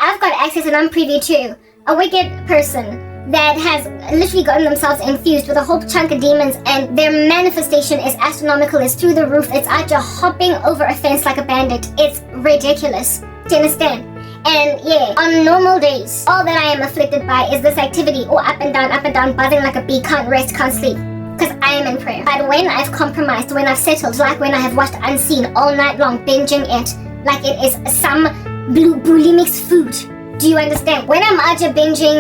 I've got access and I'm privy to a wicked person that has literally gotten themselves infused with a whole chunk of demons, and their manifestation is astronomical, it's through the roof, it's out there hopping over a fence like a bandit. It's ridiculous. Do you understand? And yeah, on normal days, all that I am afflicted by is this activity, up and down, buzzing like a bee, can't rest, can't sleep, because I am in prayer. But when I've compromised, when I've settled, like when I have watched Unseen all night long, binging it like it is some bulimic food. Do you understand? When I'm out here binging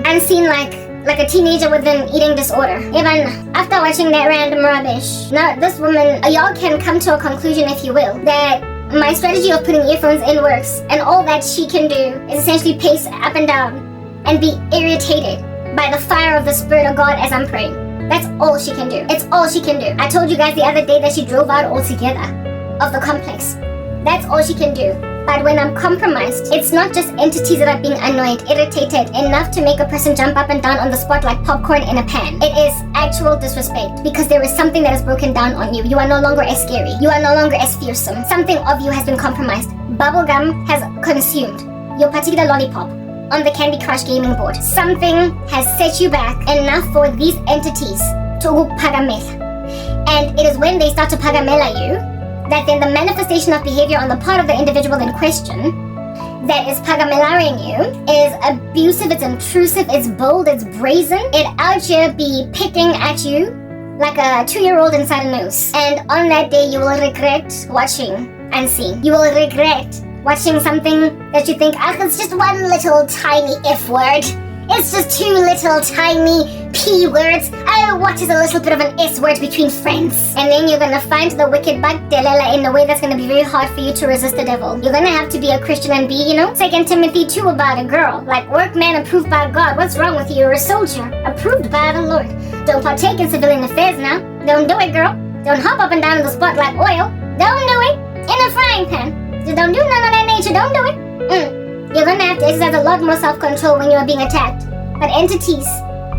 Unseen like a teenager with an eating disorder, even after watching that random rubbish, now this woman, y'all can come to a conclusion, if you will, that my strategy of putting earphones in works, and all that she can do is essentially pace up and down and be irritated by the fire of the Spirit of God as I'm praying. That's all she can do. It's all she can do. I told you guys the other day that she drove out altogether of the complex. That's all she can do. But when I'm compromised, it's not just entities that are being annoyed, irritated, enough to make a person jump up and down on the spot like popcorn in a pan. It is actual disrespect, because there is something that is broken down on you. You are no longer as scary. You are no longer as fearsome. Something of you has been compromised. Bubblegum has consumed your particular lollipop on the Candy Crush gaming board. Something has set you back enough for these entities to pagamela. And it is when they start to pagamela you that then the manifestation of behavior on the part of the individual in question that is pagamelaring you is abusive, it's intrusive, it's bold, it's brazen. It out here be picking at you like a 2-year-old inside a nose. And on that day, you will regret watching Unseen. You will regret watching something that you think, it's just one little tiny F word. It's just 2 little tiny P words. Oh, what is a little bit of an S word between friends? And then you're gonna find the wicked bug delela in a way that's gonna be very hard for you to resist the devil. You're gonna have to be a Christian and be, 2 Timothy 2 about a girl. Like, workman approved by God. What's wrong with you? You're a soldier approved by the Lord. Don't partake in civilian affairs now. Don't do it, girl. Don't hop up and down in the spot like oil. Don't do it. In a frying pan. Just don't do none of that nature. Don't do it. You're gonna have to exercise a lot more self-control when you are being attacked. But entities,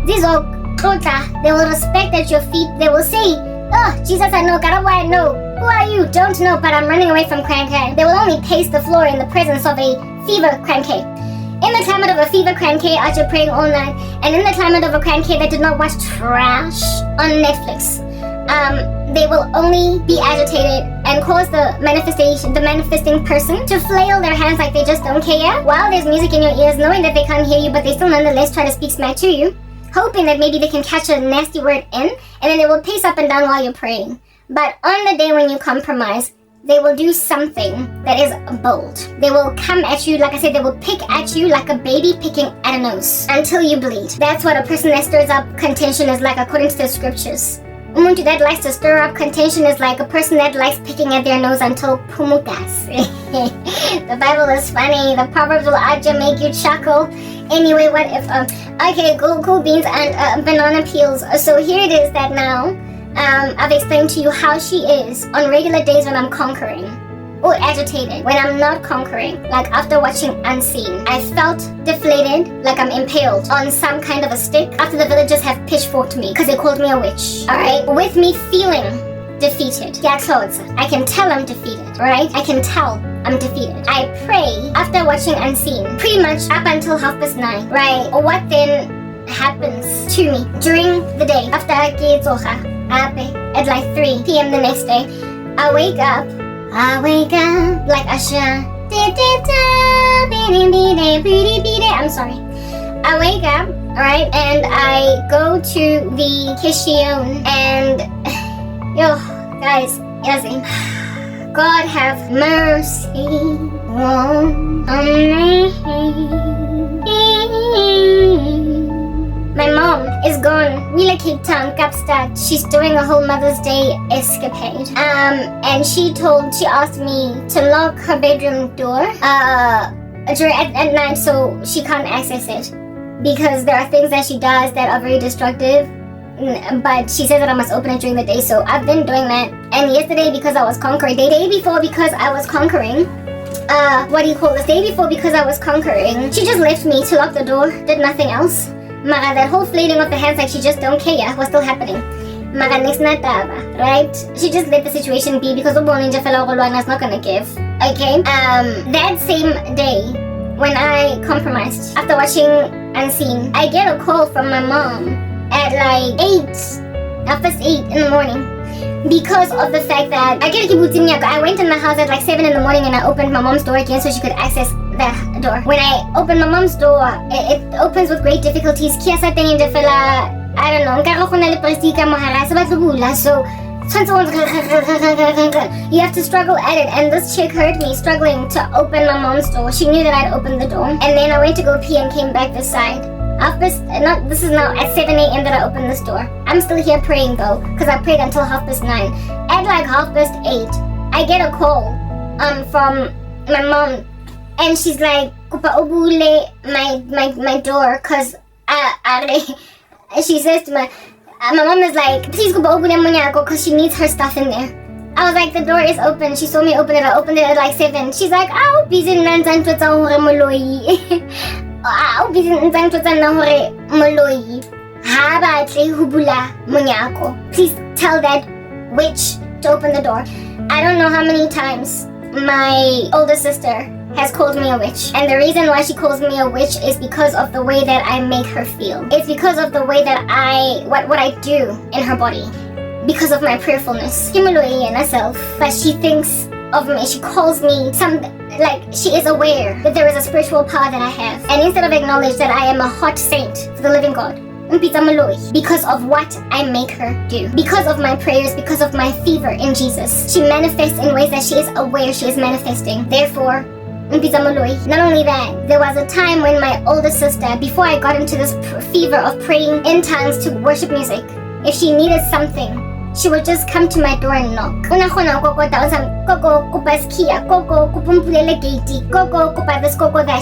these are kota, they will respect at your feet. They will say, oh, Jesus, I know, Karabo, I know. Who are you? Don't know, but I'm running away from cranky. They will only pace the floor in the presence of a fever cranky. In the climate of a fever cranky, after praying all night, and in the climate of a cranky that did not watch trash on Netflix, they will only be agitated and cause the manifesting person to flail their hands like they just don't care, while there's music in your ears, knowing that they can't hear you, but they still nonetheless try to speak smack to you, hoping that maybe they can catch a nasty word in, and then they will pace up and down while you're praying. But on the day when you compromise, they will do something that is bold. They will come at you, like I said, they will pick at you like a baby picking at a nose until you bleed. That's what a person that stirs up contention is like, according to the scriptures. Umuntu that likes to stir up contention is like a person that likes picking at their nose until pumutas. The Bible is funny. The Proverbs will actually make you chuckle. Anyway, what if, okay, cool beans and banana peels. So here it is that now, I've explained to you how she is on regular days when I'm conquering. Or agitated when I'm not conquering, like after watching Unseen. I felt deflated, like I'm impaled on some kind of a stick after the villagers have pitchforked me because they called me a witch. Alright, with me feeling defeated. Yeah, clothes. I can tell I'm defeated, right? I can tell I'm defeated. I pray after watching Unseen, pretty much up until 9:30, right? What then happens to me during the day after I get at like 3 p.m. the next day? I wake up like Asha. I'm sorry. I wake up, alright, and I go to the kitchen and guys, God have mercy on me. My mom is gone. Wheeler Cape Town, Kapstad. She's doing a whole Mother's Day escapade. And she asked me to lock her bedroom door at night so she can't access it. Because there are things that she does that are very destructive. But she says that I must open it during the day, so I've been doing that. And yesterday, because I was conquering, the day before because I was conquering, day before because I was conquering, she just left me to lock the door, did nothing else. Mara, that whole flailing of the hands like she just don't care was still happening. Mara, next nataba, right? She just let the situation be because Hlongwane is not gonna give. Okay? That same day, when compromised. After watching Unseen, I get a call from my mom at like 8 in the morning. Because of the fact that I went in the house at like 7 in the morning and I opened my mom's door again so she could access the door. When I opened my mom's door, it opens with great difficulties. I don't know, so you have to struggle at it, and this chick heard me struggling to open my mom's door. She knew that I'd opened the door, and then I went to go pee and came back this side. This is now at 7 a.m. that I opened this door. I'm still here praying though, because I prayed until 9:30. At like 8:30, I get a call from my mom, and she's like, "Kupa obule my door," because she says to my mom is like, "Please go open it because she needs her stuff in there." I was like, "The door is open." She saw me open it. I opened it at like 7. She's like, "I'll be in Please tell that witch to open the door." I don't know how many times my older sister has called me a witch, and the reason why she calls me a witch is because of the way that I make her feel. It's because of the way that what I do in her body, because of my prayerfulness. But she thinks of me, she calls me like she is aware that there is a spiritual power that I have, and instead of acknowledge that I am a hot saint for the living God, because of what I make her do, because of my prayers, because of my fever in Jesus, she manifests in ways that she is aware she is manifesting. Therefore, not only that, there was a time when my older sister, before I got into this fever of praying in tongues to worship music, if she needed something, she would just come to my door and knock.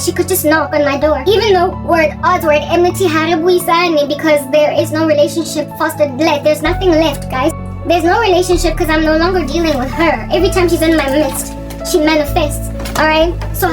She could just knock on my door. Even though we're at odds, we're at enmity, because there is no relationship fostered. There's nothing left, guys. There's no relationship because I'm no longer dealing with her. Every time she's in my midst, she manifests. Alright? So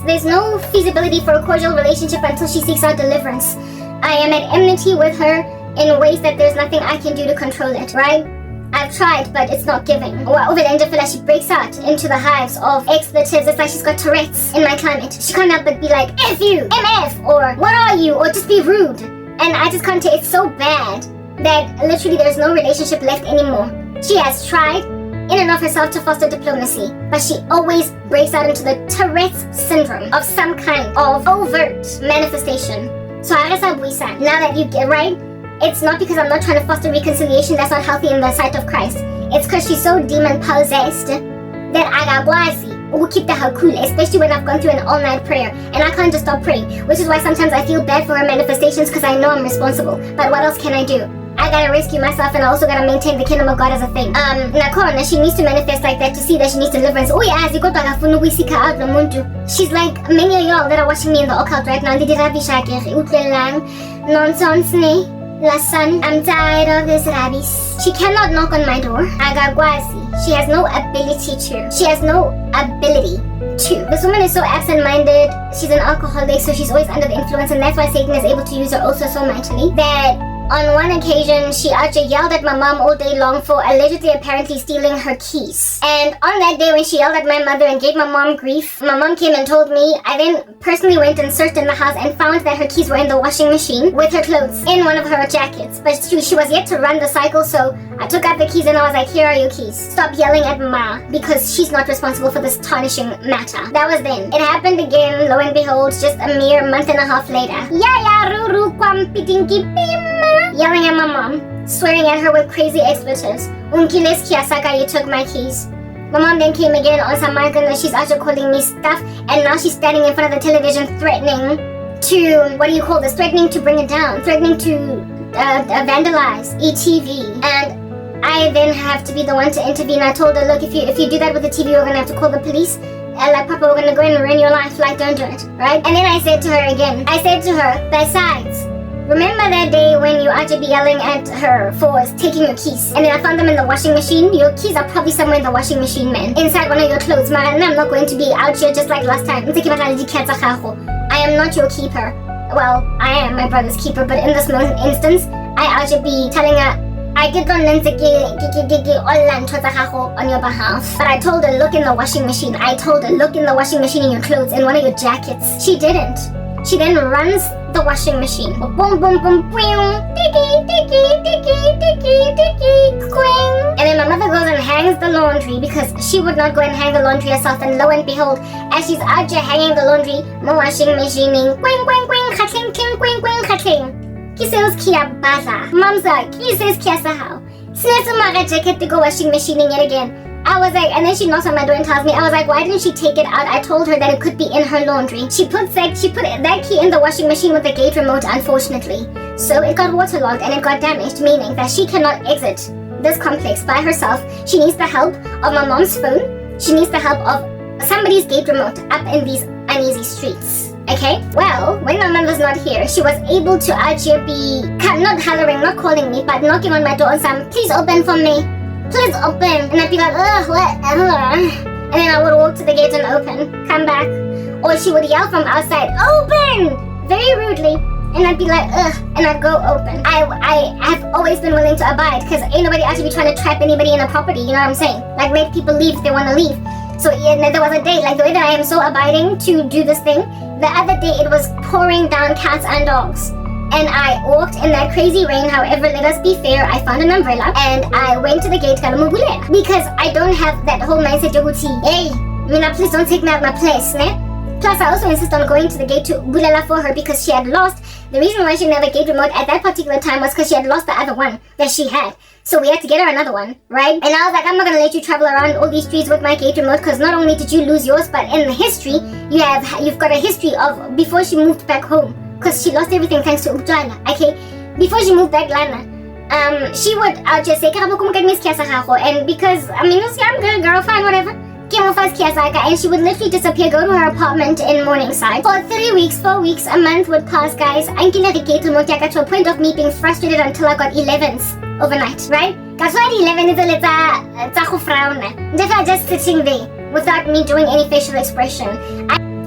there's no feasibility for a cordial relationship until she seeks out deliverance. I am at enmity with her in ways that there's nothing I can do to control it, right? I've tried, but it's not giving. She breaks out into the hives of expletives. It's like she's got Tourette's in my climate. She can't help but be like, F you, MF, or what are you, or just be rude. And I just can't take it. It's so bad that literally there's no relationship left anymore. She has tried in and of herself to foster diplomacy, but she always breaks out into the Tourette's syndrome of some kind of overt manifestation. So now that you get right, it's not because I'm not trying to foster reconciliation. That's not healthy in the sight of Christ. It's because she's so demon possessed that I will keep her cool, especially when I've gone through an all-night prayer and I can't just stop praying, which is why sometimes I feel bad for her manifestations because I know I'm responsible. But what else can I do? I gotta rescue myself, and I also gotta maintain the kingdom of God as a thing. Nakhona, she needs to manifest like that to see that she needs deliverance. She's like many of y'all that are watching me in the occult right now. Nonsense, Lasan, I'm tired of this rabbis. She cannot knock on my door. Agagwazi. She has no ability to. This woman is so absent-minded. She's an alcoholic, so she's always under the influence, and that's why Satan is able to use her also so mightily. That on one occasion, she actually yelled at my mom all day long for allegedly apparently stealing her keys. And on that day when she yelled at my mother and gave my mom grief, my mom came and told me. I then personally went and searched in the house and found that her keys were in the washing machine with her clothes in one of her jackets. But she was yet to run the cycle, so I took out the keys and I was like, here are your keys. Stop yelling at Ma, because she's not responsible for this tarnishing matter. That was then. It happened again, lo and behold, just a mere month and a half later. Yelling at my mom, swearing at her with crazy expletives. You took my keys. My mom then came again on some mic and she's also calling me stuff, and now she's standing in front of the television threatening to, threatening to bring it down, threatening to vandalize ETV. And I then have to be the one to intervene. I told her, look, if you do that with the TV, we're gonna have to call the police. Like, Papa, we're gonna go in and ruin your life. Like, don't do it, right? And then I said to her, besides, remember that day when you ought to be yelling at her for taking your keys, and then I found them in the washing machine? Your keys are probably somewhere in the washing machine, man. Inside one of your clothes. Man, I'm not going to be out here just like last time. I am not your keeper. Well, I am my brother's keeper, but in this instance, I ought to be telling her, I did not on your behalf. But I told her, look in the washing machine. I told her, look in the washing machine in your clothes, in one of your jackets. She didn't. She then runs the washing machine. Boom, boom, boom, boom, dicky, dicky, dicky, dicky, dicky, quing. And then my mother goes and hangs the laundry because she would not go and hang the laundry herself. And lo and behold, as she's out there hanging the laundry, my washing machine, quing, quing, quing, khatling, king, quing, quing, khatling. He says, Kia baza. Mom's like, he says, Kia sahau. Snaps my jacket to go washing machine yet again. I was like, and then she knocks on my door and tells me, I was like, why didn't she take it out? I told her that it could be in her laundry. She put that key in the washing machine with the gate remote, unfortunately. So it got waterlogged and it got damaged, meaning that she cannot exit this complex by herself. She needs the help of my mom's phone. She needs the help of somebody's gate remote up in these uneasy streets. Okay? Well, when my mom was not here, she was able to actually be, not hollering, not calling me, but knocking on my door and saying, please open for me. Please open. And I'd be like, ugh, whatever. And then I would walk to the gate and open, come back. Or she would yell from outside, open! Very rudely. And I'd be like, ugh, and I'd go open. I have always been willing to abide because ain't nobody actually be trying to trap anybody in a property, you know what I'm saying? Like, let people leave if they want to leave. So yeah, there was a day, like the way that I am so abiding to do this thing, the other day it was pouring down cats and dogs. And I walked in that crazy rain. However, let us be fair, I found an umbrella and I went to the gate because I don't have that whole mindset to hey, Mina, please don't take me out my place, ne? Plus, I also insist on going to the gate to bulela for her because she had lost. The reason why she didn't have a gate remote at that particular time was because she had lost the other one that she had. So we had to get her another one, right? And I was like, I'm not gonna let you travel around all these streets with my gate remote because not only did you lose yours, but in the history, you've got a history of before she moved back home. Because she lost everything thanks to Hlongwane, okay? Before she moved back, Lana, she would just say, Karabo, come get me and because, I mean, I'm good, girl, fine, whatever. And she would literally disappear, go to her apartment in Morningside. For 3 weeks, 4 weeks, a month would pass, guys. I got to a point of me being frustrated until I got 11s overnight, right? Because 11 is a just sitting there without me doing any facial expression.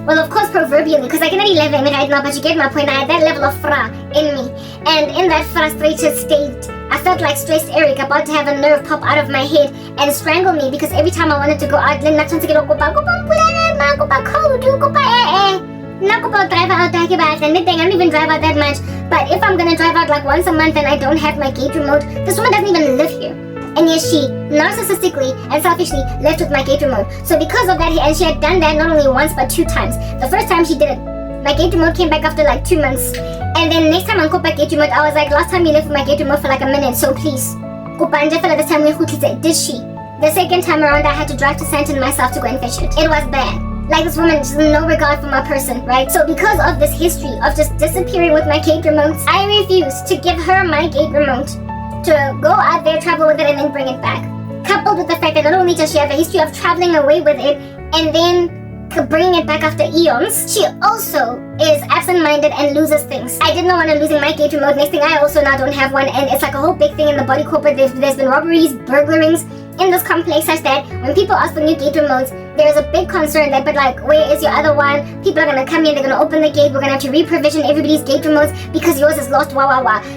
Well, of course, proverbially, because I can at 11 right now, but you get my point. I had that level of fra in me. And in that frustrated state, I felt like stressed Eric about to have a nerve pop out of my head and strangle me because every time I wanted to go out, I don't even drive out that much. But if I'm going to drive out like once a month and I don't have my gate remote, this woman doesn't even live here. And yet she narcissistically and selfishly left with my gate remote. So because of that, and she had done that not only once but 2 times. The first time she did it, my gate remote came back after like 2 months. And then next time I got my gate remote, I was like, last time you left with my gate remote for like a minute, so please. This time did she? The second time around, I had to drive to Santon myself to go and fetch it. It was bad. Like this woman, just no regard for my person, right? So because of this history of just disappearing with my gate remotes, I refuse to give her my gate remote to go out there, travel with it, and then bring it back. Coupled with the fact that not only does she have a history of traveling away with it and then bringing it back after eons, she also is absent-minded and loses things. I did not want her losing my gate remote. Next thing, I also now don't have one, and it's like a whole big thing in the body corporate. There's been robberies, burglarings in this complex, such that when people ask for new gate remotes, there is a big concern that, but like, where is your other one? People are gonna come in, they're gonna open the gate, we're gonna have to reprovision everybudy's gate remotes because yours is lost,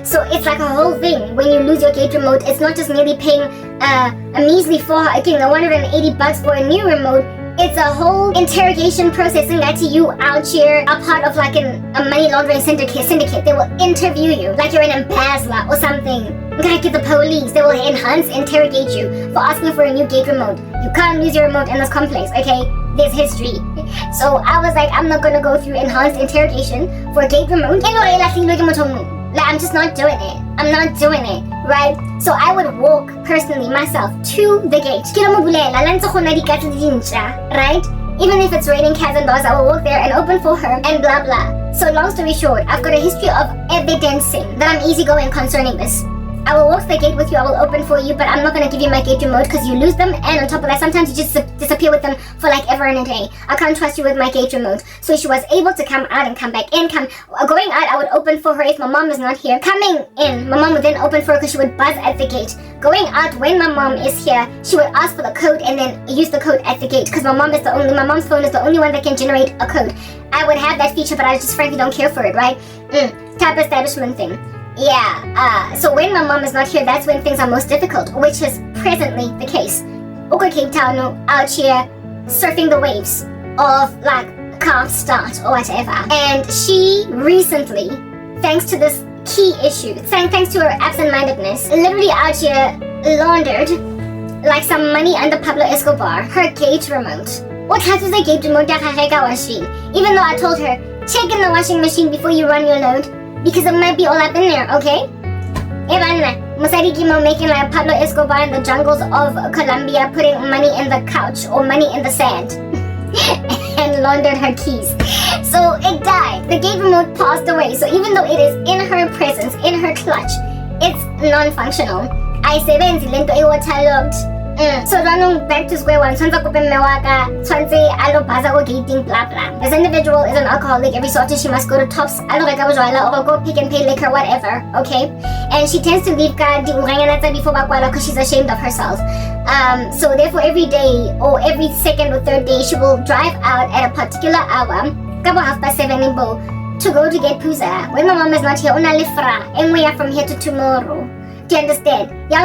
So it's like a whole thing. When you lose your gate remote, it's not just merely paying a measly $180 for a new remote. It's a whole interrogation process, and that you out here are part of like a money laundering syndicate. They will interview you like you're an embezzler or something. Like the police, they will enhance interrogate you for asking for a new gate remote. You can't lose your remote in this complex, okay? There's history. So I was like, I'm not gonna go through enhanced interrogation for a gate remote. Like, I'm just not doing it. I'm not doing it, right? So I would walk personally myself to the gate. Right? Even if it's raining cats and dogs, I will walk there and open for her and blah blah. So long story short, I've got a history of evidencing that I'm easygoing concerning this. I will walk to the gate with you, I will open for you, but I'm not going to give you my gate remote because you lose them, and on top of that, sometimes you just disappear with them for like ever and a day. I can't trust you with my gate remote. So she was able to come out and come back in. Going out, I would open for her if my mom is not here. Coming in, my mom would then open for her because she would buzz at the gate. Going out, when my mom is here, she would ask for the code and then use the code at the gate because my mom's phone is the only one that can generate a code. I would have that feature, but I just frankly don't care for it, right? Type establishment thing. So when my mom is not here, that's when things are most difficult, which is presently the case. Okay, Cape Town, out here surfing the waves of like can't start or whatever. And she recently, thanks to this key issue, thanks to her absent-mindedness, literally out here laundered like some money under Pablo Escobar, her gate remote. What happens the gate remote washing? Even though I told her, check in the washing machine before you run your load, because it might be all up in there, okay? Musari Gimo making like Pablo Escobar in the jungles of Colombia, putting money in the couch or money in the sand and laundered her keys. So it died. The gate remote passed away. So even though it is in her presence, in her clutch, it's non-functional. I say lento e waterlogged. So running back to square one, Swanza Kope Mewaka, Swanze Alo Baza go gating, blah blah. This individual is an alcoholic. Every so often she must go to Tops, Alo Reka Bojoala, or go pick and pay liquor, whatever. Okay? And she tends to leave ka di uranganata before bakwala because she's ashamed of herself. So therefore every day or every second or third day she will drive out at a particular hour, kabo 7:30 in Bout, to go to get puza. When my mom is not here, una lifra, and we are from here to tomorrow. Do you understand? Or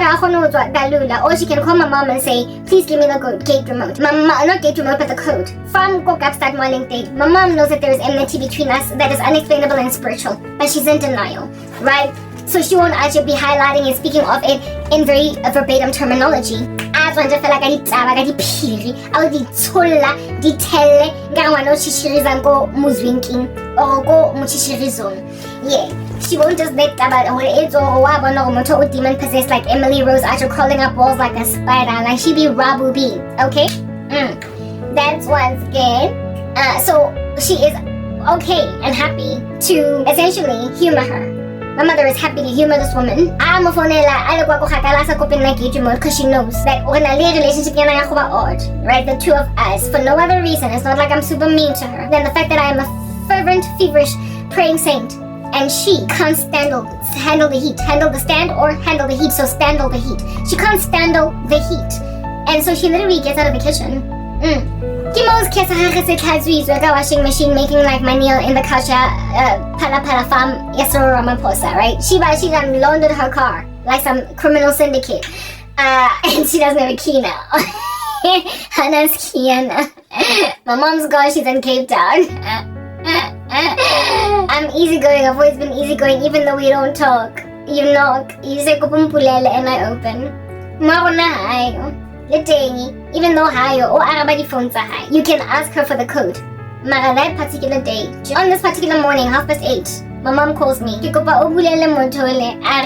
she can call my mom and say, please give me the gate remote. Not gate remote, but the code. From Kokapstad Marling Date. My mom knows that there is enmity between us that is unexplainable and spiritual. But she's in denial, right? So she won't actually be highlighting and speaking of it in very verbatim terminology. As one just feel like I di piri, I di tola, di tele, ngawano chishirizan go muzwinking, or go muchishirizon. Yeah. She won't just let about what it is or what demon possessed like Emily Rose after crawling up walls like a spider. Like she be Rabu B, okay? That's once again. So she is okay and happy to essentially humor her. My mother is happy to humor this woman. I'm a because she knows that when I leave a relationship odd, right? The two of us, for no other reason. It's not like I'm super mean to her than the fact that I am a fervent, feverish, praying saint. And she can't handle the heat. Handle the stand or handle the heat. So standle the heat. She can't standle the heat. And so she literally gets out of the kitchen. Kimo's washing machine making like my nail in the couch pala farm Yasoro Ramaphosa, right? She done laundered her car like some criminal syndicate. And she doesn't have a key now. Hannah's Kiana. My mom's gone, she's in Cape Town. I'm easygoing, I've always been easygoing even though we don't talk. You knock, you say kupumpulele and I open. Marona hayo. Even though hayo or arabadi phones are high. You can ask her for the code. Mara that particular day, on this particular morning, 8:30, my mom calls me. Kikopa obulele motole are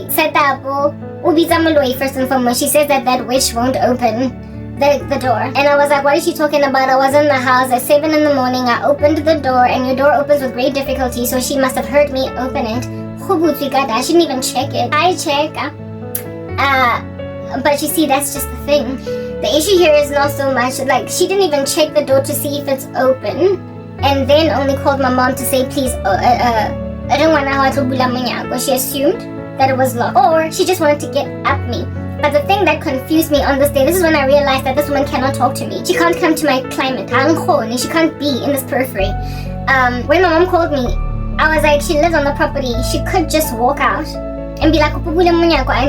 setapo ubiza maloi first and foremost. She says that witch won't open the door. And I was like, what is she talking about? I was in the house at 7 in the morning. I opened the door and your door opens with great difficulty. So she must have heard me open it. I shouldn't even check it. I check. But you see, that's just the thing. The issue here is not so much like she didn't even check the door to see if it's open. And then only called my mom to say, please, I don't want to. She assumed that it was locked. Or she just wanted to get at me. But the thing that confused me on this day, this is when I realized that this woman cannot talk to me. She can't come to my climate. She can't be in this periphery. When my mom called me, I was like, she lives on the property. She could just walk out and be like, I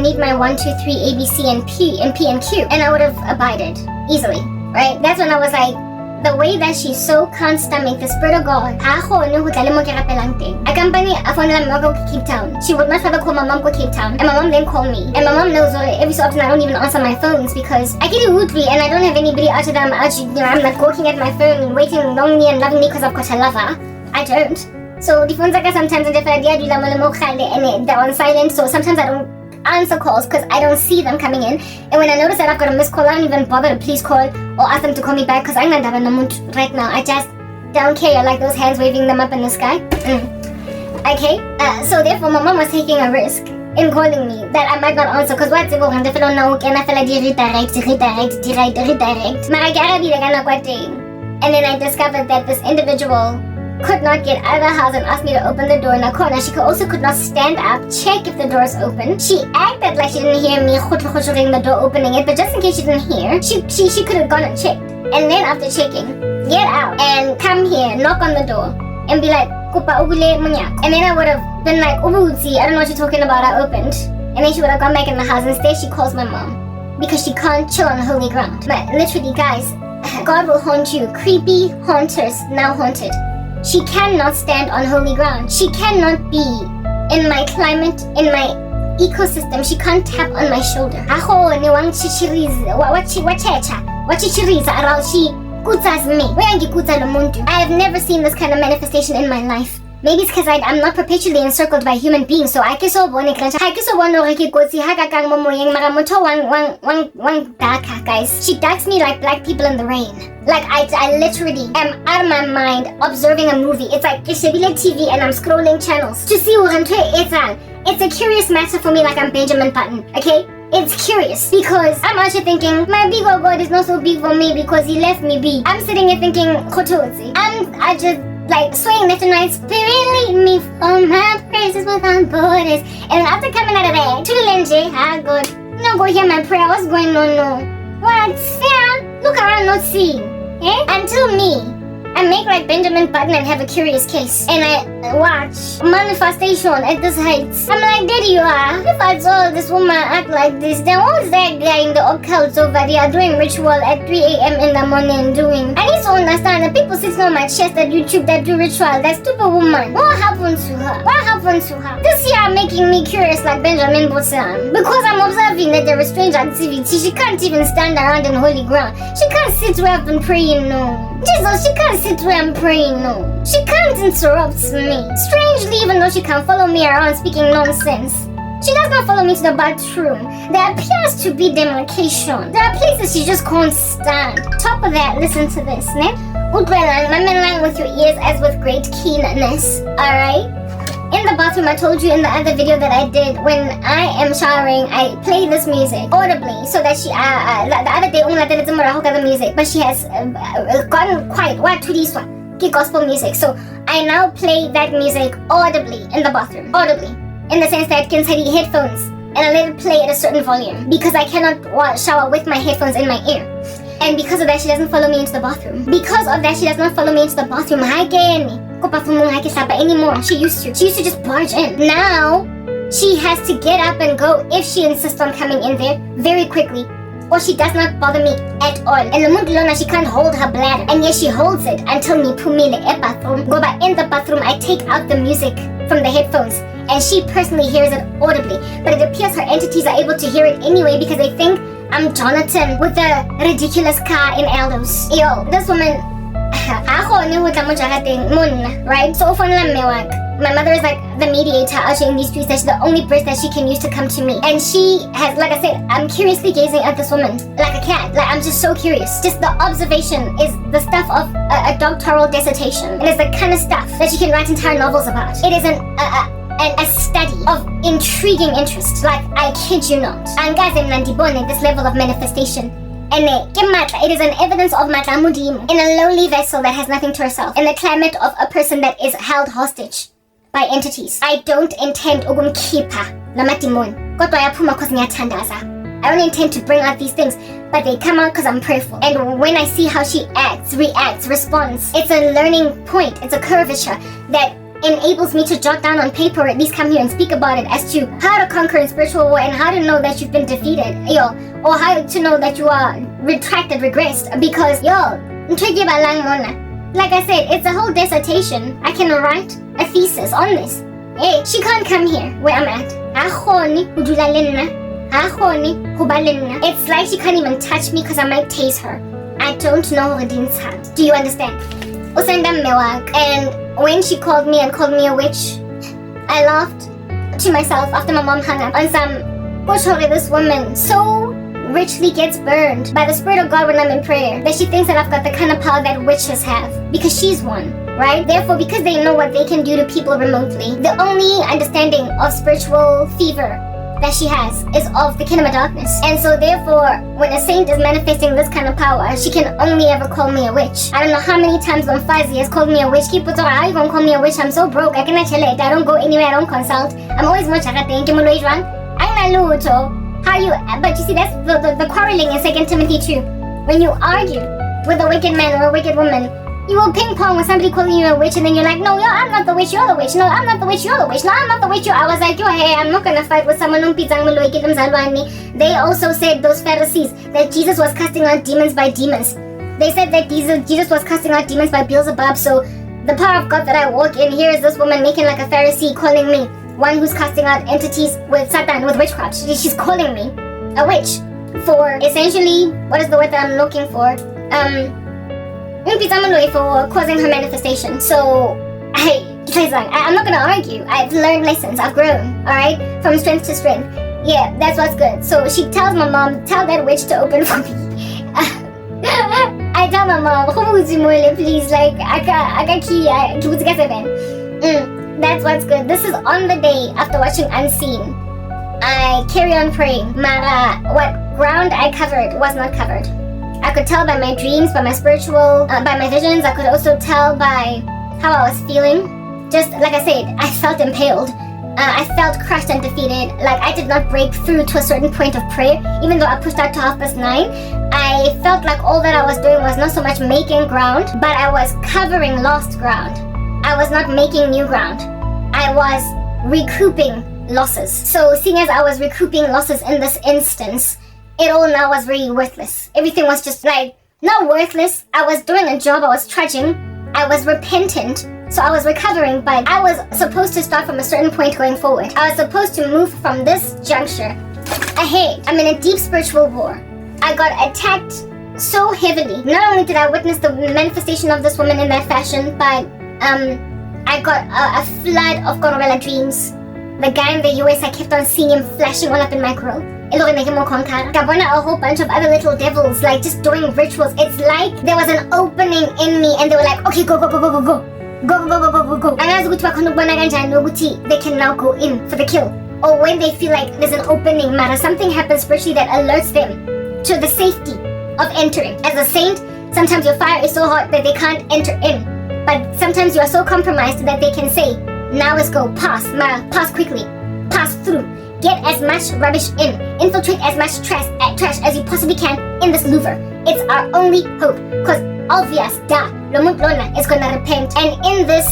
need my 1, 2, 3, A, B, C, and P and Q. And I would have abided easily, right? That's when I was like, the way that she so can't stomach the spirit of God. Accompany a phone go Cape Town. She would much rather call my mom go Cape Town. And my mom then call me. And my mom knows every so often I don't even answer my phones because I get woodly and I don't have anybody out of them. I'm like working at my phone and waiting lonely and loving me because I've got a lover. I don't. So the phones sometimes and they're on silent. So sometimes I don't answer calls because I don't see them coming in. And when I notice that I've got a missed call, I don't even bother to please call or ask them to call me back because I'm not having a mood right now. I just don't care. Like those hands waving them up in the sky. Okay, so therefore my mom was taking a risk in calling me that I might not answer because what's it going on? I feel like redirect. And then I discovered that this individual could not get out of the house and asked me to open the door in a corner. She could not stand up, check if the door is open. She acted like she didn't hear me ring the door opening it, but just in case she didn't hear, she could have gone and checked. And then after checking, get out and come here, knock on the door and be like, Kupa ugule munyak. And then I would have been like, Ubuzi, I don't know what you're talking about, I opened. And then she would have gone back in the house. Instead, she calls my mom. Because she can't chill on holy ground. But literally, guys, God will haunt you. Creepy haunters now haunted. She cannot stand on holy ground. She cannot be in my climate, in my ecosystem. She can't tap on my shoulder. Aho ni wang chichiriza. Wachichiriza around she kutas me. I have never seen this kind of manifestation in my life. Maybe it's because I'm not perpetually encircled by human beings, so I can so bone guys. She ducks me like black people in the rain. Like I literally am out of my mind observing a movie. It's like Ishebile TV and I'm scrolling channels to see what it's a curious matter for me, like I'm Benjamin Button, okay? It's curious because I'm actually thinking my big old God is not so big for me because he left me be. I'm sitting here thinking Kototsi. I just like swaying left and right, Spirit lead me for my praises without borders. And after coming out of there, to the lenje, God, no go hear my prayer. What's going on? No. What? Yeah. Look around, not seeing. Eh? Until me, I make like Benjamin Button and have a curious case. And I watch manifestation at this height. I'm like, there you are. If I saw this woman act like this, then what was that guy in the occult over there doing ritual at 3 a.m. in the morning doing? I need to understand that people sitting on my chest at YouTube that do ritual. That stupid woman. What happened to her? What happened to her? This year making me curious like Benjamin Button. Because I'm observing that there is strange activity. She can't even stand around in holy ground. She can't sit where I've been praying, no. Jesus, she can't sit where I'm praying, no. She can't interrupt me. Strangely, even though she can follow me around speaking nonsense, she does not follow me to the bathroom. There appears to be demarcation. There are places she just can't stand. Top of that, listen to this, ne? Line with your ears as with great keenness, alright? In the bathroom, I told you in the other video that I did, when I am showering, I play this music audibly so that she, the other day, the music, but she has gotten quiet. What to this one? Gospel music. So I now play that music audibly in the bathroom. Audibly. In the sense that I can take headphones and I let it play at a certain volume because I cannot shower with my headphones in my ear. And because of that, she doesn't follow me into the bathroom. Because of that, she does not follow me into the bathroom. Anymore. She used to just barge in. Now, she has to get up and go if she insists on coming in there very quickly. Or she does not bother me at all. And the Mundlona, she can't hold her bladder. And yes, she holds it until me pumile e bathroom. Go back in the bathroom, I take out the music from the headphones. And she personally hears it audibly. But it appears her entities are able to hear it anyway because they think I'm Jonathan with a ridiculous car in Eldos. Yo, this woman, right? So my mother is like the mediator out in these streets. That's the only bridge that she can use to come to me. And she has, like I said, I'm curiously gazing at this woman like a cat. Like I'm just so curious. Just the observation is the stuff of a doctoral dissertation. And it's the kind of stuff that you can write entire novels about. It is a study of intriguing interest. Like I kid you not. And guys, I'm Nandibone, this level of manifestation. And it is an evidence of Matamudim in a lowly vessel that has nothing to herself, in the climate of a person that is held hostage by entities. I don't intend ukumkhipha lamatimon. Kodwa yaphuma cause ngiyathandaza. I don't intend to bring out these things, but they come out because I'm prayerful. And when I see how she acts, reacts, responds, it's a learning point. It's a curvature that enables me to jot down on paper, or at least come here and speak about it as to how to conquer in spiritual war and how to know that you've been defeated, or how to know that you are retracted, regressed, because, like I said, it's a whole dissertation. I can write a thesis on this. Hey, she can't come here where I'm at. It's like she can't even touch me because I might tase her. I don't know Radine's hand. Do you understand? And when she called me and called me a witch, I laughed to myself after my mom hung up on some, this woman so richly gets burned by the Spirit of God when I'm in prayer that she thinks that I've got the kind of power that witches have, because she's one, right? Therefore, because they know what they can do to people remotely, the only understanding of spiritual fever that she has is of the kingdom of darkness. And so therefore, when a saint is manifesting this kind of power, she can only ever call me a witch. I don't know how many times Fazi has called me a witch. Keep how you gonna call me a witch? I'm so broke. I cannot tell it. I don't go anywhere. I don't consult. I'm always much how you, but you see, that's the quarreling in 2 Timothy 2. When you argue with a wicked man or a wicked woman, You will ping pong with somebody calling you a witch, and then you're like, no, yo, I'm not the witch, you're the witch. No, I'm not the witch, you're the witch. No, I'm not the witch, I was like, yo, hey, I'm not gonna fight with someone who pizang maloy kitam Hlongwane. They also said, those Pharisees, that Jesus was casting out demons by demons. They said that Jesus was casting out demons by Beelzebub. So the power of God that I walk in, here is this woman making like a Pharisee, calling me one who's casting out entities with Satan, with witchcraft. She's calling me a witch for essentially, what is the word that I'm looking for? For causing her manifestation. So I'm not gonna argue. I've learned lessons. I've grown, alright? From strength to strength. Yeah, that's what's good. So she tells my mom, tell that witch to open for me. I tell my mom, please, like that's what's good. This is on the day after watching Unseen. I carry on praying. Mara, what ground I covered was not covered. I could tell by my dreams, by my spiritual, by my visions. I could also tell by how I was feeling. Just like I said, I felt impaled. I felt crushed and defeated. Like I did not break through to a certain point of prayer. Even though I pushed out to 9:30, I felt like all that I was doing was not so much making ground, but I was covering lost ground. I was not making new ground. I was recouping losses. So seeing as I was recouping losses in this instance, it all now was really worthless. Everything was just like, not worthless. I was doing a job, I was trudging, I was repentant, so I was recovering, but I was supposed to start from a certain point going forward. I was supposed to move from this juncture ahead. I'm in a deep spiritual war. I got attacked so heavily. Not only did I witness the manifestation of this woman in that fashion, but I got a flood of Gorilla dreams. The guy in the US, I kept on seeing him flashing all up in my grill. A whole bunch of other little devils, like just doing rituals. It's like there was an opening in me and they were like, okay, go. Go. They can now go in for the kill. Or when they feel like there's an opening, something happens spiritually that alerts them to the safety of entering. As a saint, sometimes your fire is so hot that they can't enter in. But sometimes you are so compromised that they can say, now let's go, pass quickly, pass through. Get as much rubbish in. Infiltrate as much trash as you possibly can in this louver. It's our only hope. Because obvious, Lona is gonna repent. And in this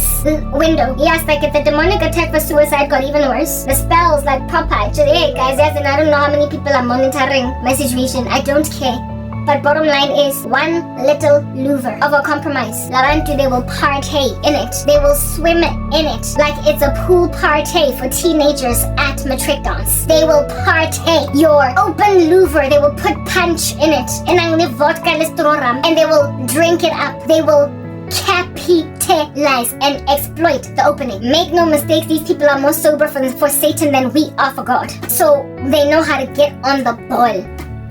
window, yes, like if the demonic attack for suicide got even worse. The spells, like proper. Hey guys, yes, and I don't know how many people are monitoring my situation. I don't care. But bottom line is, one little louver of a compromise. Larantu, they will partay in it. They will swim in it like it's a pool partay for teenagers at matric dance. They will partay your open louver. They will put punch in it. And vodka and they will drink it up. They will capitalize and exploit the opening. Make no mistakes, these people are more sober for Satan than we are for God. So they know how to get on the ball.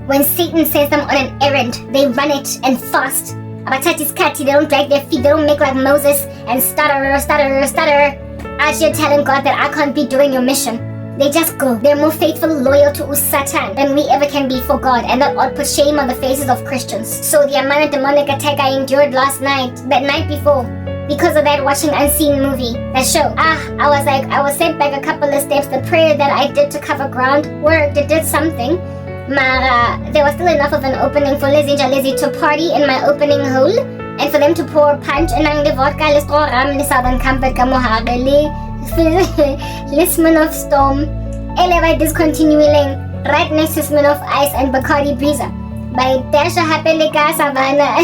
When Satan sends them on an errand, they run it and fast. They don't drag their feet, they don't make like Moses and stutter. As you're telling God that I can't be doing your mission. They just go. They're more faithful, loyal to Satan than we ever can be for God. And that ought put shame on the faces of Christians. So the amount of demonic attack I endured that night before, because of that watching Unseen movie, that show. I was sent back a couple of steps. The prayer that I did to cover ground worked, it did something. There was still enough of an opening for Lizzie to party in my opening hole and for them to pour punch and ang vodka ram ni Southern Comfort kamohageli Smirnoff Storm elevate discontinuing right next to Smirnoff Ice and Bacardi Breezer by Dasha Hapelika Savannah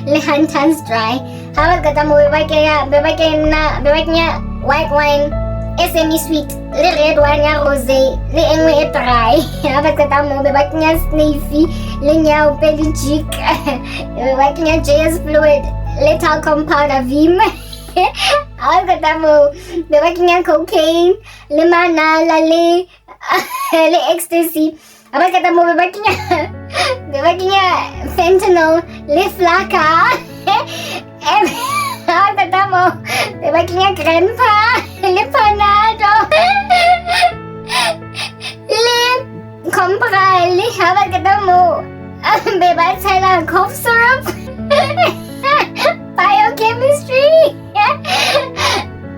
Lehantans Dry. Hawag kata mo bebay niya white wine SME sweet, le red wine niya rosé, le engwe e dry. Hawag kata mo bebay niya sniffy, le nyaw pelichik, bebay niya JS fluid, le talcum powder vim. Hawag kata mo bebay niya cocaine, le manala, le ecstasy. Hawag kata mo bebay niya fentanyl, le flaca. Hawag kata mo bebay niya grandpa, le panado, le compra, le hawag kata mo bebay tayo cough syrup, biochemistry,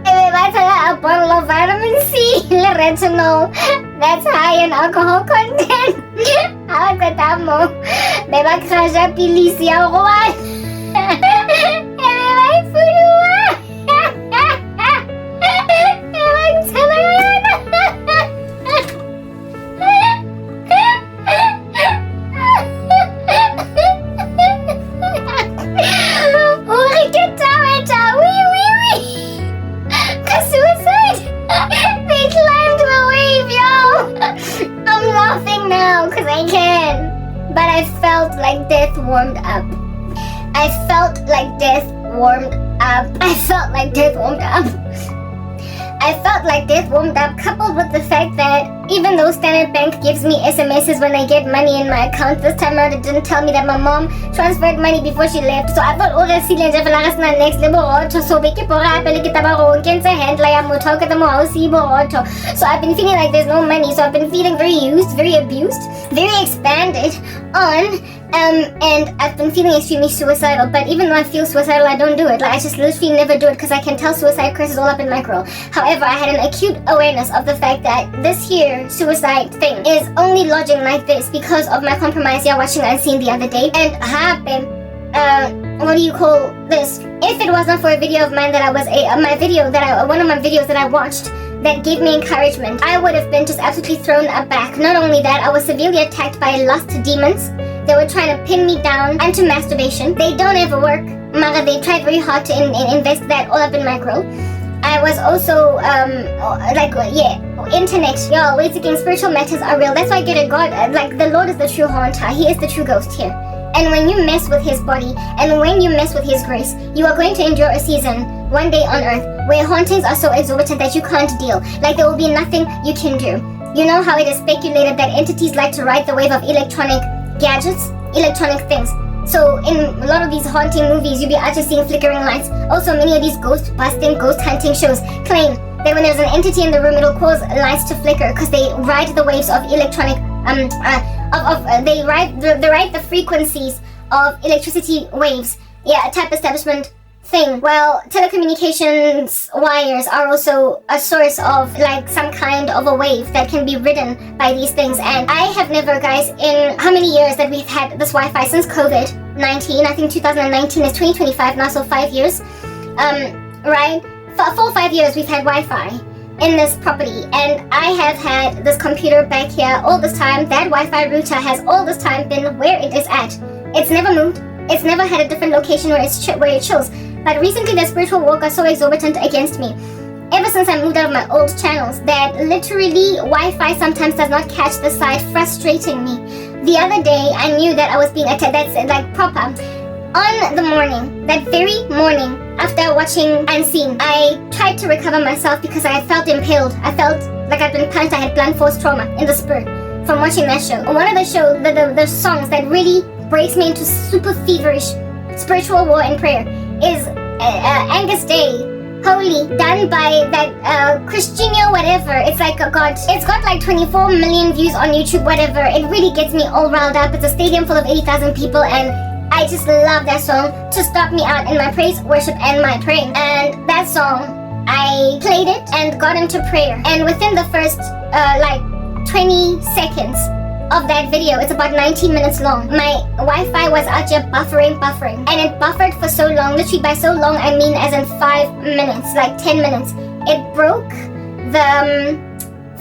bebay tayo a bottle of vitamin C, le retinol, that's high in alcohol content. Hawag kata mo bebay krasya pilisi ako. Bebay warmed up. I felt like death warmed up. I felt like death warmed up. I felt like death warmed up, coupled with the fact that even though Standard Bank gives me SMSs when I get money in my account, this time around it didn't tell me that my mom transferred money before she left. So I thought all the ceiling next level so we keep so I've been feeling like there's no money. So I've been feeling very used, very abused, very expanded on and I've been feeling extremely suicidal. But even though I feel suicidal, I don't do it. Like I just literally never do it because I can tell suicide curses all up in my girl. However, I had an acute awareness of the fact that this here suicide thing is only lodging like this because of my compromise here watching Unseen the other day. And what do you call this? If it was not for a video of mine that I was one of my videos that I watched that gave me encouragement, I would have been just absolutely thrown aback. Not only that, I was severely attacked by lust demons. They were trying to pin me down onto masturbation. They don't ever work. Mara, they tried very hard to invest that all up in my grill. I was also, internet. Y'all, wait again, spiritual matters are real. That's why I get it. God, like, the Lord is the true haunter. He is the true ghost here. And when you mess with his body, and when you mess with his grace, you are going to endure a season, one day on earth, where hauntings are so exorbitant that you can't deal. Like, there will be nothing you can do. You know how it is speculated that entities like to ride the wave of electronic gadgets, electronic things. So in a lot of these haunting movies, you'll be actually seeing flickering lights. Also, many of these ghost busting, ghost hunting shows claim that when there's an entity in the room, it'll cause lights to flicker because they ride the waves of electronic, they ride the frequencies of electricity waves. Yeah, a type establishment thing. Well, telecommunications wires are also a source of like some kind of a wave that can be ridden by these things. And I have never, guys, in how many years that we've had this Wi-Fi since COVID-19, I think 2019 is 2025 now, so 5 years, right? For a full 5 years we've had Wi-Fi in this property, and I have had this computer back here all this time. That Wi-Fi router has all this time been where it is at. It's never moved. It's never had a different location where it chills. But recently the spiritual war got so exorbitant against me. Ever since I moved out of my old channels, that literally Wi-Fi sometimes does not catch the side, frustrating me. The other day I knew that I was being attacked. That's like proper. On the morning, that very morning, after watching Unseen, I tried to recover myself because I had felt impaled. I felt like I'd been punched. I had blunt force trauma in the spirit from watching that show. One of the shows, the songs that really breaks me into super feverish spiritual war and prayer is Angus Day, Holy, done by that Christina whatever. It's like it's got like 24 million views on YouTube, whatever. It really gets me all riled up. It's a stadium full of 80,000 people, and I just love that song to stop me out in my praise, worship, and my praying. And that song, I played it and got into prayer, and within the first 20 seconds of that video, it's about 19 minutes long, my Wi-Fi was out here buffering, and it buffered for so long. Literally by so long I mean as in 5 minutes, like 10 minutes. It broke the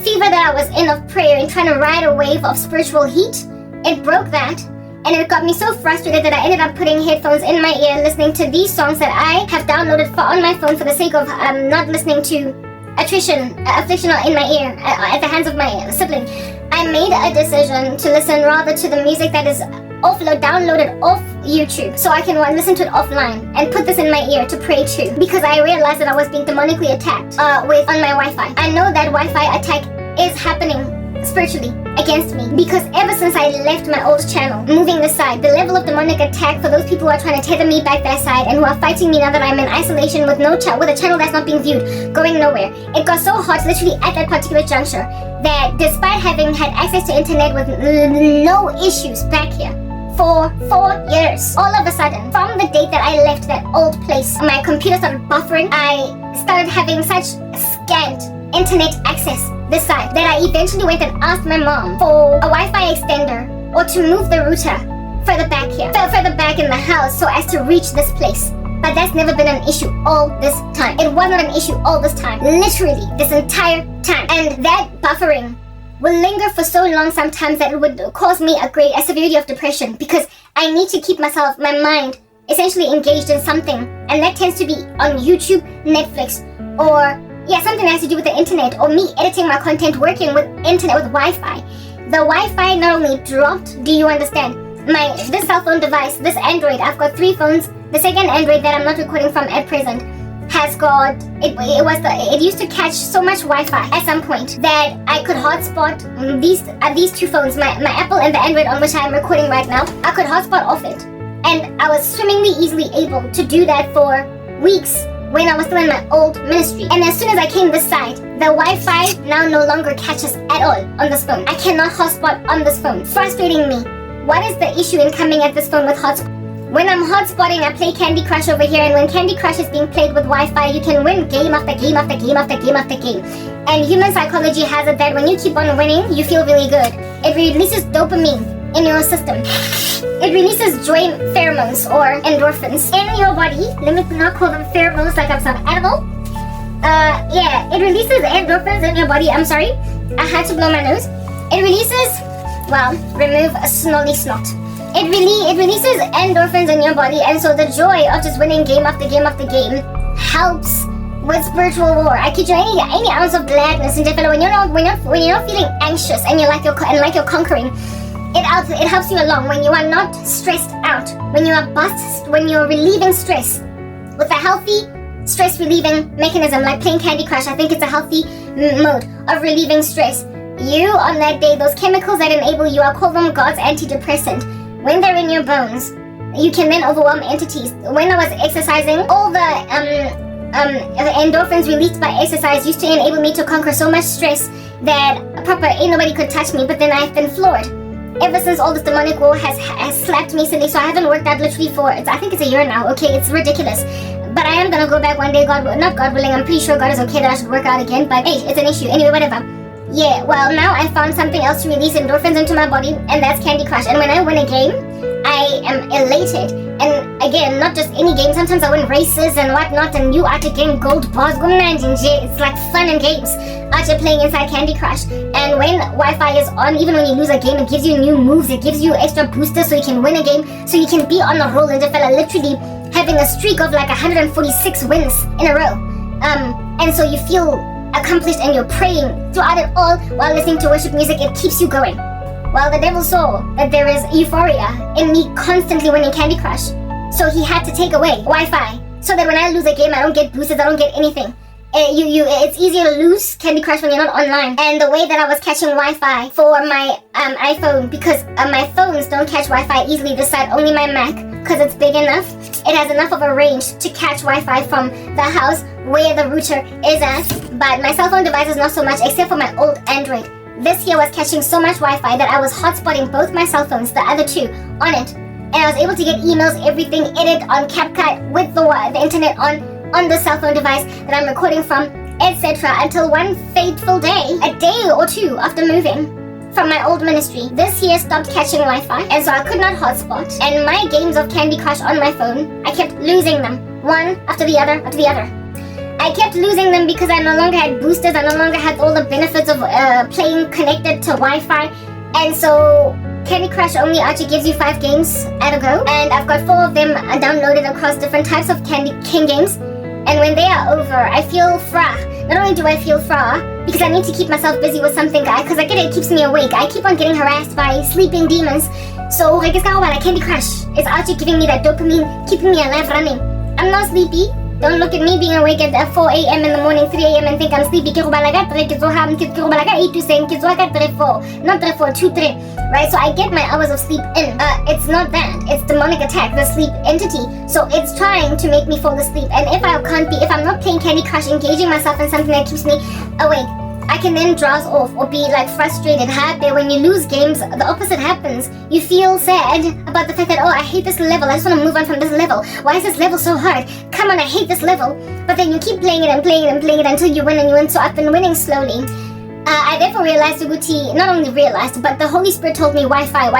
fever that I was in of prayer and trying to ride a wave of spiritual heat. It broke that, and it got me so frustrated that I ended up putting headphones in my ear, listening to these songs that I have downloaded on my phone for the sake of not listening to affliction in my ear at the hands of my sibling. I made a decision to listen rather to the music that is downloaded off YouTube, so I can listen to it offline and put this in my ear to pray to, because I realized that I was being demonically attacked on my Wi-Fi. I know that Wi-Fi attack is happening spiritually against me, because ever since I left my old channel, moving the side, the level of demonic attack for those people who are trying to tether me back that side and who are fighting me now that I'm in isolation with with a channel that's not being viewed, going nowhere. It got so hot literally at that particular juncture that despite having had access to internet with no issues back here for 4 years, all of a sudden, from the date that I left that old place, my computer started buffering. I started having such scant internet access this side that I eventually went and asked my mom for a Wi-Fi extender or to move the router further back here, further back in the house, so as to reach this place. But that's never been an issue all this time. It was not an issue all this time, literally this entire time. And that buffering will linger for so long sometimes that it would cause me a severity of depression, because I need to keep my mind essentially engaged in something, and that tends to be on YouTube, Netflix, or something that has to do with the internet, or me editing my content, working with internet, with Wi-Fi. The Wi-Fi not only dropped, do you understand? this cell phone device, this Android, I've got 3 phones. The second Android that I'm not recording from at present has got, it used to catch so much Wi-Fi at some point that I could hotspot these 2 phones, my Apple and the Android on which I'm recording right now. I could hotspot off it. And I was swimmingly easily able to do that for weeks when I was still in my old ministry. And as soon as I came this side, the Wi-Fi now no longer catches at all on this phone. I cannot hotspot on this phone, frustrating me. What is the issue in coming at this phone with hotspot? When I'm hotspotting, I play Candy Crush over here, and when Candy Crush is being played with Wi-Fi, you can win game after game after game after game after game. And human psychology has it that when you keep on winning, you feel really good. It releases dopamine in your system. It releases joy pheromones or endorphins in your body. Let me not call them pheromones like I'm some animal. Yeah, it releases endorphins in your body. I'm sorry, I had to blow my nose. It releases, well, remove a snolly snot. It releases endorphins in your body, and so the joy of just winning game after game after game helps with spiritual war. I kid you, any ounce of gladness and definitely when you're not feeling anxious and you're conquering, it helps you along when you are not stressed out, when you are when you're relieving stress with a healthy stress relieving mechanism like playing Candy Crush. I think it's a healthy mode of relieving stress. You on that day, those chemicals that enable you, I call them God's antidepressant. When they're in your bones, you can then overwhelm entities. When I was exercising, all the endorphins released by exercise used to enable me to conquer so much stress that ain't nobody could touch me, but then I've been floored. Ever since all this demonic war has slapped me silly, so I haven't worked out literally I think it's a year now. Okay, it's ridiculous. But I am gonna go back one day, not God willing. I'm pretty sure God is okay that I should work out again, but hey, it's an issue. Anyway, whatever. Yeah, well, now I found something else to release endorphins into my body, and that's Candy Crush. And when I win a game, I am elated. And again, not just any game. Sometimes I win races and whatnot, and you are to gain gold bars. It's like fun and games after playing inside Candy Crush. And when Wi-Fi is on, even when you lose a game, it gives you new moves. It gives you extra boosters so you can win a game, so you can be on a roll. And the fella literally having a streak of like 146 wins in a row. And so you feel accomplished and you're praying throughout it all while listening to worship music. It keeps you going. Well, the devil saw that there is euphoria in me constantly winning Candy Crush, so he had to take away Wi-Fi so that when I lose a game, I don't get boosters, I don't get anything. It's easier to lose Candy Crush when you're not online. And the way that I was catching Wi-Fi for my iPhone, because my phones don't catch Wi-Fi easily this side, only my Mac, because it's big enough. It has enough of a range to catch Wi-Fi from the house where the router is at. But my cell phone device is not so much, except for my old Android. This here was catching so much Wi-Fi that I was hotspotting both my cell phones, the other 2, on it. And I was able to get emails, everything, edit on CapCut with the internet on the cell phone device that I'm recording from, etc. Until one fateful day, a day or 2 after moving from my old ministry, this here stopped catching Wi-Fi, and so I could not hotspot. And my games of Candy Crush on my phone, I kept losing them, one after the other after the other. I kept losing them because I no longer had boosters. I no longer had all the benefits of playing connected to Wi-Fi. And so Candy Crush only actually gives you 5 games at a go. And I've got 4 of them downloaded across different types of King games. And when they are over, I feel fra. Not only do I feel fra, because I need to keep myself busy with something, because I get it keeps me awake. I keep on getting harassed by sleeping demons. So I guess Candy Crush is actually giving me that dopamine, keeping me alive running. I'm not sleepy. Don't look at me being awake at 4 a.m. in the morning, 3 a.m. and think I'm sleepy. Not 3, 4, 2, 3. Right? So I get my hours of sleep in. It's not that. It's demonic attack, the sleep entity. So it's trying to make me fall asleep. And if I'm not playing Candy Crush, engaging myself in something that keeps me awake, I can then drowse off or be like frustrated, happy. When you lose games, the opposite happens. You feel sad about the fact that, oh, I hate this level. I just want to move on from this level. Why is this level so hard? Come on, I hate this level. But then you keep playing it and playing it and playing it until you win and you win. So I've been winning slowly. I therefore realized, Uguti, not only realized, but the Holy Spirit told me Wi-Fi.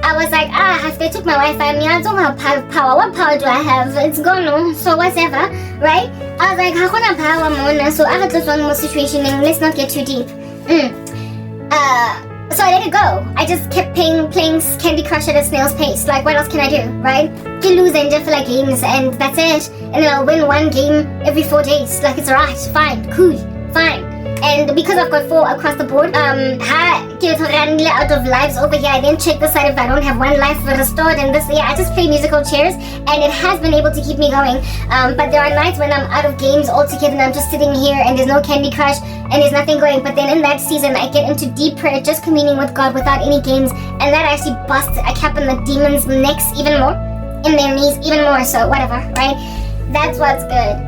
I was like, if they took my Wi-Fi, I don't have power. What power do I have? It's gone, so whatever, right? I was like, I don't have power, Mona, so I had this one more situation, and let's not get too deep. So I let it go. I just kept playing Candy Crush at a snail's pace. Like, what else can I do, right? You lose and different games, and that's it. And then I'll win 1 game every 4 days. Like, it's alright, fine, cool, fine. And because I've got 4 across the board, out of lives over here. I then check the side if I don't have 1 life restored, and this, I just play musical chairs, and it has been able to keep me going. But there are nights when I'm out of games altogether, and I'm just sitting here, and there's no Candy Crush, and there's nothing going. But then in that season, I get into deep prayer, just communing with God without any games, and that actually busts a cap in the demons' necks even more, in their knees even more. So whatever, right? That's what's good.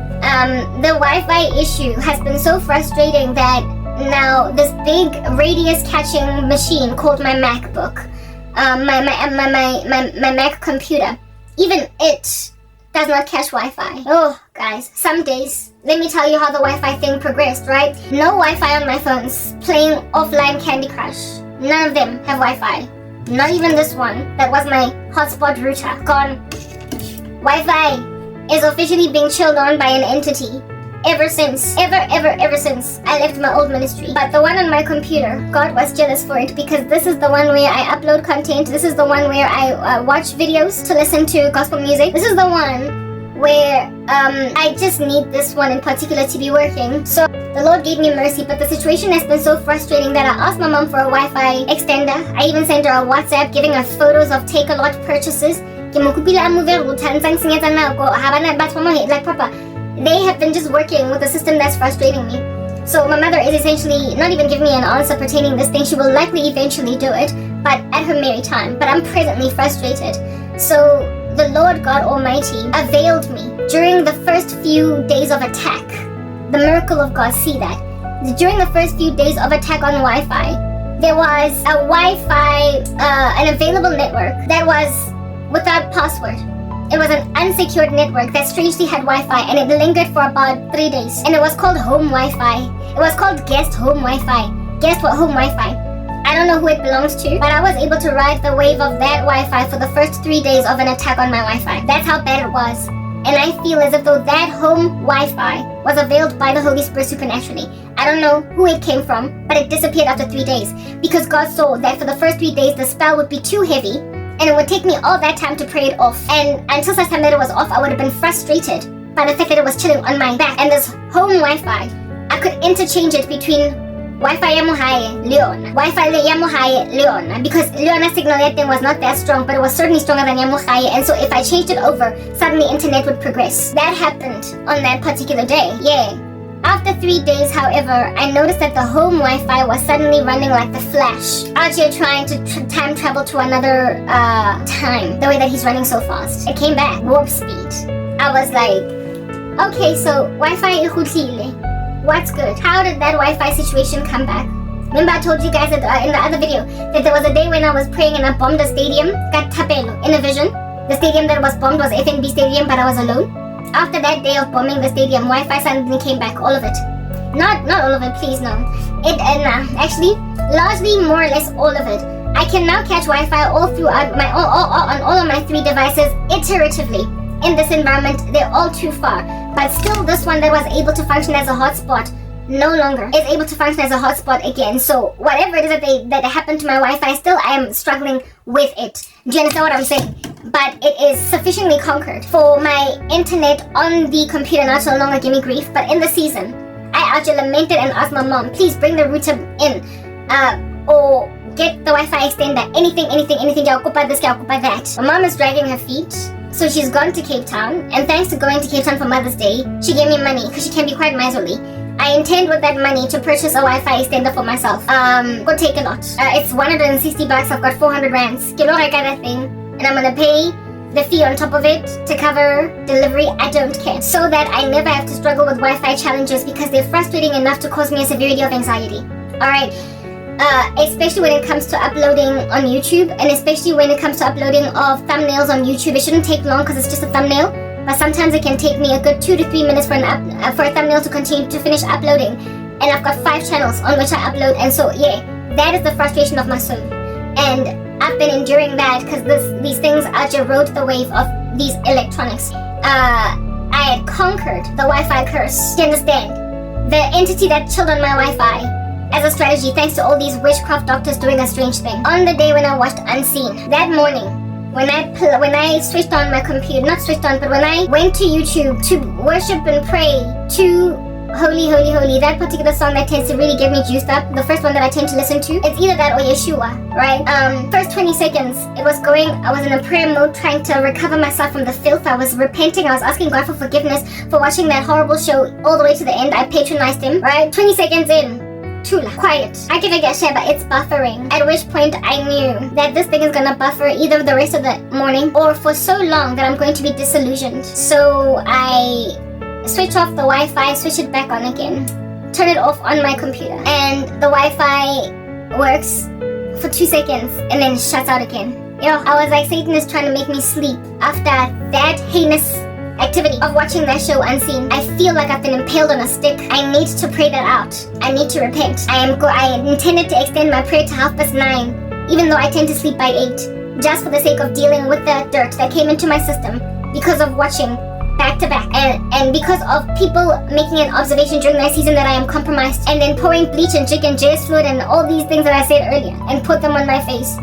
The Wi-Fi issue has been so frustrating that now this big radius catching machine called my MacBook, my Mac computer, even it does not catch Wi-Fi. Oh, guys, some days, let me tell you how the Wi-Fi thing progressed, right? No Wi-Fi on my phones, playing offline Candy Crush. None of them have Wi-Fi. Not even this one, that was my hotspot router, gone. Wi-Fi is officially being chilled on by an entity ever since I left my old ministry. But the one on my computer, God was jealous for it, because this is the one where I upload content. This is the one where I watch videos to listen to gospel music. This is the one where I just need this one in particular to be working. So the Lord gave me mercy, but the situation has been so frustrating that I asked my mom for a Wi-Fi extender. I even sent her a WhatsApp giving her photos of take-a-lot purchases. They have been just working with a system that's frustrating me. So my mother is essentially not even giving me an answer pertaining this thing. She will likely eventually do it, but at her merry time. But I'm presently frustrated. So the Lord God Almighty availed me during the first few days of attack. The miracle of God, see that. During the first few days of attack on Wi-Fi, there was a Wi-Fi, an available network that was without password. It was an unsecured network that strangely had Wi-Fi, and it lingered for about 3 days. And it was called home Wi-Fi. It was called guest home Wi-Fi. Guess what home Wi-Fi? I don't know who it belongs to, but I was able to ride the wave of that Wi-Fi for the first 3 days of an attack on my Wi-Fi. That's how bad it was. And I feel as if though that home Wi-Fi was availed by the Holy Spirit supernaturally. I don't know who it came from, but it disappeared after 3 days. Because God saw that for the first 3 days the spell would be too heavy, and it would take me all that time to pray it off. And until such time that it was off, I would have been frustrated by the fact that it was chilling on my back. And this home Wi-Fi, I could interchange it between Wi-Fi ya Muhaye, Leon. Wi-Fi ya Muhaye, Leon. Because Leon's signal that thing was not that strong, but it was certainly stronger than ya Muhaye. And so if I changed it over, suddenly internet would progress. That happened on that particular day. Yeah. After 3 days, however, I noticed that the home Wi-Fi was suddenly running like the Flash. Out here trying to time travel to another time, the way that he's running so fast. It came back, warp speed. I was like, okay, so Wi-Fi ikhutile. What's good? How did that Wi-Fi situation come back? Remember I told you guys that, in the other video that there was a day when I was praying and I bombed a stadium, got tapelo, in a vision. The stadium that was bombed was FNB Stadium, but I was alone. After that day of bombing the stadium, Wi-Fi suddenly came back, all of it. Not all of it, please, no. Actually, largely more or less all of it. I can now catch Wi-Fi all throughout on all of my 3 devices iteratively. In this environment, they're all too far. But still, this one that was able to function as a hotspot no longer is able to function as a hotspot again. So whatever it is that happened to my Wi-Fi, still I am struggling with it. Do you understand what I'm saying? But it is sufficiently conquered for my internet on the computer not to no longer give me grief. But in the season, I actually lamented and asked my mom, please bring the router in, or get the Wi-Fi extender, anything, occupy this, occupy that. My mom is dragging her feet, so she's gone to Cape Town, and thanks to going to Cape Town for Mother's Day, she gave me money, because she can be quite miserly. I intend with that money to purchase a Wi-Fi extender for myself. Go take a lot. It's 160 bucks, I've got 400 rands. Get all I got that thing, and I'm gonna pay the fee on top of it to cover delivery. I don't care. So that I never have to struggle with Wi-Fi challenges, because they're frustrating enough to cause me a severity of anxiety. Alright. Especially when it comes to uploading on YouTube, and especially when it comes to uploading of thumbnails on YouTube. It shouldn't take long because it's just a thumbnail, but sometimes it can take me a good 2 to 3 minutes for a thumbnail to continue to finish uploading. And I've got 5 channels on which I upload, and so yeah, that is the frustration of my soul. And I've been enduring that because these things actually rode the wave of these electronics. I had conquered the Wi-Fi curse. Do you understand? The entity that chilled on my Wi-Fi as a strategy, thanks to all these witchcraft doctors doing a strange thing. On the day when I watched Unseen, that morning, when I switched on my computer, not switched on, but when I went to YouTube to worship and pray to Holy, holy, holy. That particular song that tends to really get me juiced up, the first one that I tend to listen to, it's either that or Yeshua, right? First 20 seconds, it was going, I was in a prayer mode trying to recover myself from the filth. I was repenting, I was asking God for forgiveness for watching that horrible show all the way to the end. I patronized him, right? 20 seconds in, Chula, quiet. I can get share, but it's buffering. At which point I knew that this thing is gonna buffer either the rest of the morning or for so long that I'm going to be disillusioned. So I switch off the Wi-Fi, switch it back on again, turn it off on my computer, and the Wi-Fi works for 2 seconds and then shuts out again. Yo, I was like, Satan is trying to make me sleep after that heinous activity of watching that show unseen. I feel like I've been impaled on a stick. I need to pray that out. I need to repent. I intended to extend my prayer to 9:30, even though I tend to sleep by 8, just for the sake of dealing with the dirt that came into my system because of watching back to back, and because of people making an observation during that season that I am compromised, and then pouring bleach and chicken JS fluid and all these things that I said earlier and put them on my face.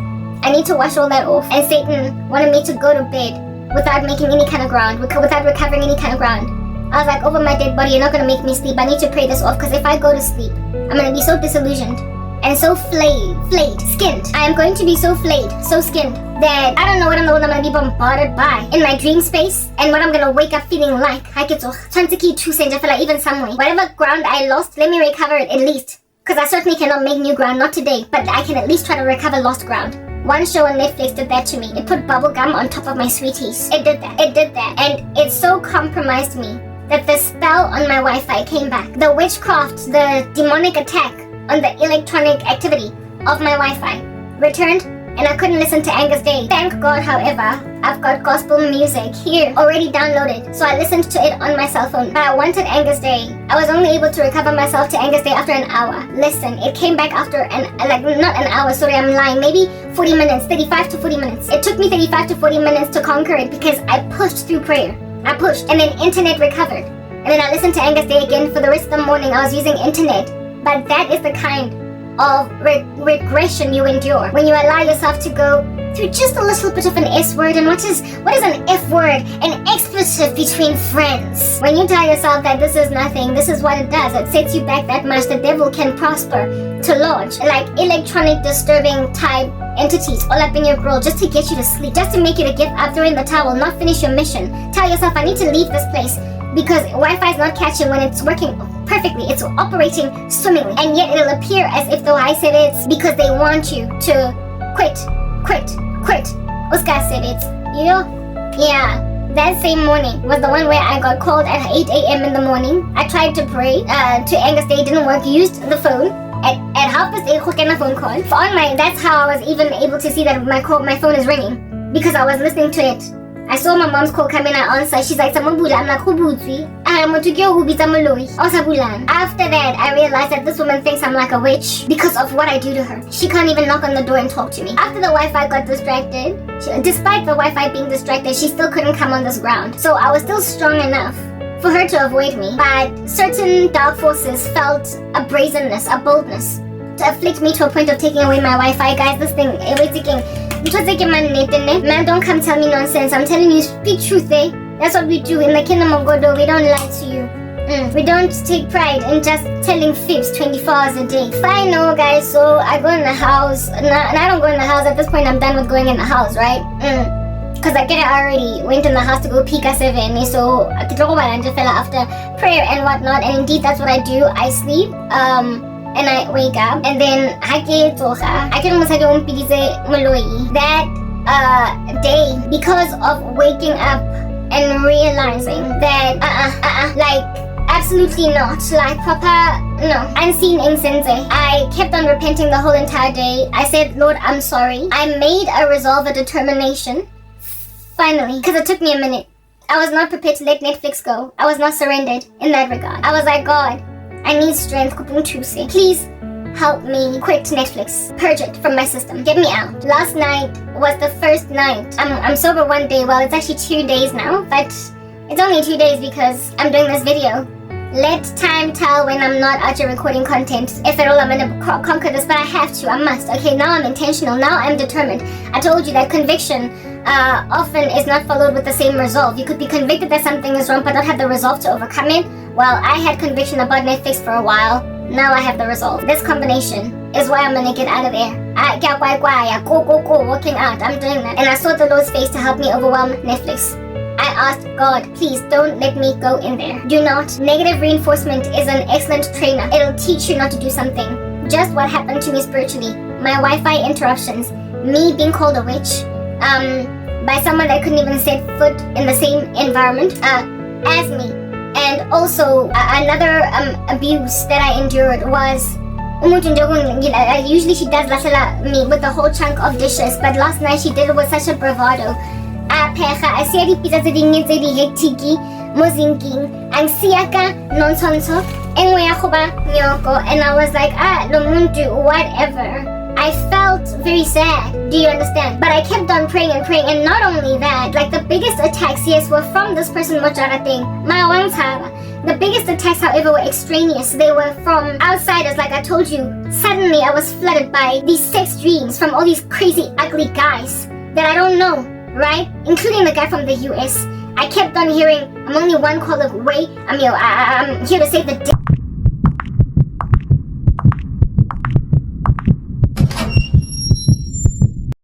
I need to wash all that off, and Satan wanted me to go to bed without making any kind of ground, without recovering any kind of ground. I was like, over my dead body, you're not gonna make me sleep. I need to pray this off, because if I go to sleep, I'm gonna be so disillusioned and so skinned. I am going to be so skinned that I don't know what I'm gonna be bombarded by in my dream space, and what I'm gonna wake up feeling like. I get so even some way. Whatever ground I lost, let me recover it at least. Because I certainly cannot make new ground, not today, but I can at least try to recover lost ground. One show on Netflix did that to me. It put bubble gum on top of my sweeties. It did that. And it so compromised me that the spell on my Wi-Fi came back. The witchcraft, the demonic attack on the electronic activity of my Wi-Fi returned, and I couldn't listen to Angus Day. Thank God, however, I've got gospel music here already downloaded, so I listened to it on my cell phone. But I wanted Angus Day. I was only able to recover myself to Angus Day after an hour. Listen, it came back after not an hour, sorry, I'm lying, maybe 40 minutes, 35 to 40 minutes. It took me 35 to 40 minutes to conquer it because I pushed through prayer. I pushed, and then internet recovered. And then I listened to Angus Day again for the rest of the morning. I was using internet. But that is the kind of regression you endure when you allow yourself to go through just a little bit of an S word. And what is an F word? An expletive between friends. When you tell yourself that this is nothing, this is what it does. It sets you back that much. The devil can prosper to lodge like electronic disturbing type entities all up in your grill just to get you to sleep, just to make you to give up, throw in the towel, not finish your mission. Tell yourself, I need to leave this place because Wi-Fi is not catching when it's working perfectly. It's operating swimmingly, and yet it'll appear as if though I said it's because they want you to quit. Oscar said it. You know? Yeah. That same morning was the one where I got called at 8 a.m. in the morning. I tried to pray to Angus Day, didn't work. Used the phone at 8:30 phone call. That's how I was even able to see that my phone is ringing, because I was listening to it. I saw my mom's call come in, I answered. She's like, Samabula. I'm like, after that, I realized that this woman thinks I'm like a witch because of what I do to her. She can't even knock on the door and talk to me. After the Wi-Fi got distracted, despite the Wi-Fi being distracted, she still couldn't come on this ground. So I was still strong enough for her to avoid me. But certain dark forces felt a brazenness, a boldness to afflict me to a point of taking away my Wi-Fi. Guys, this thing, man, don't come tell me nonsense. I'm telling you, speak truth, eh? That's what we do in the kingdom of God, though. We don't lie to you. We don't take pride in just telling fibs 24 hours a day. Fine, no, guys, so I go in the house. And I don't go in the house. At this point, I'm done with going in the house, right? Because I already went in the house to go peek at 7. So I fell after prayer and whatnot. And indeed, that's what I do. I sleep. And I wake up, and then I can almost that day, because of waking up and realizing that like absolutely not, like proper no, unseen incense. I kept on repenting the whole entire day. I said, Lord, I'm sorry. I made a resolve, a determination, finally, because it took me a minute. I was not prepared to let Netflix go. I was not surrendered in that regard. I was like, God, I need strength. Please help me quit Netflix. Purge it from my system. Get me out. Last night was the first night. I'm sober one day. Well, it's actually 2 days now, but it's only 2 days because I'm doing this video. Let time tell when I'm not out here recording content. If at all, I'm gonna conquer this, but I have to. I must. Okay, now I'm intentional. Now I'm determined. I told you that conviction often is not followed with the same resolve. You could be convicted that something is wrong, but not have the resolve to overcome it. Well, I had conviction about Netflix for a while. Now I have the resolve. This combination is why I'm gonna get out of there. Go, working out. I'm doing that. And I sought the Lord's face to help me overwhelm Netflix. I asked God, please don't let me go in there. Do not. Negative reinforcement is an excellent trainer. It'll teach you not to do something. Just what happened to me spiritually. My Wi-Fi interruptions. Me being called a witch. By someone that couldn't even set foot in the same environment as me. And also, another abuse that I endured was usually she does me with a whole chunk of dishes, but last night she did it with such a bravado. I see the pizza and siaka nonsenso and I was like, whatever. I felt very sad, do you understand? But I kept on praying, and not only that, like the biggest attacks, yes, were from this person Mojarating, the biggest attacks, however, were extraneous. They were from outsiders, like I told you. Suddenly, I was flooded by these sex dreams from all these crazy, ugly guys that I don't know, right? Including the guy from the US. I kept on hearing, I'm only one call away. I'm here to save the day.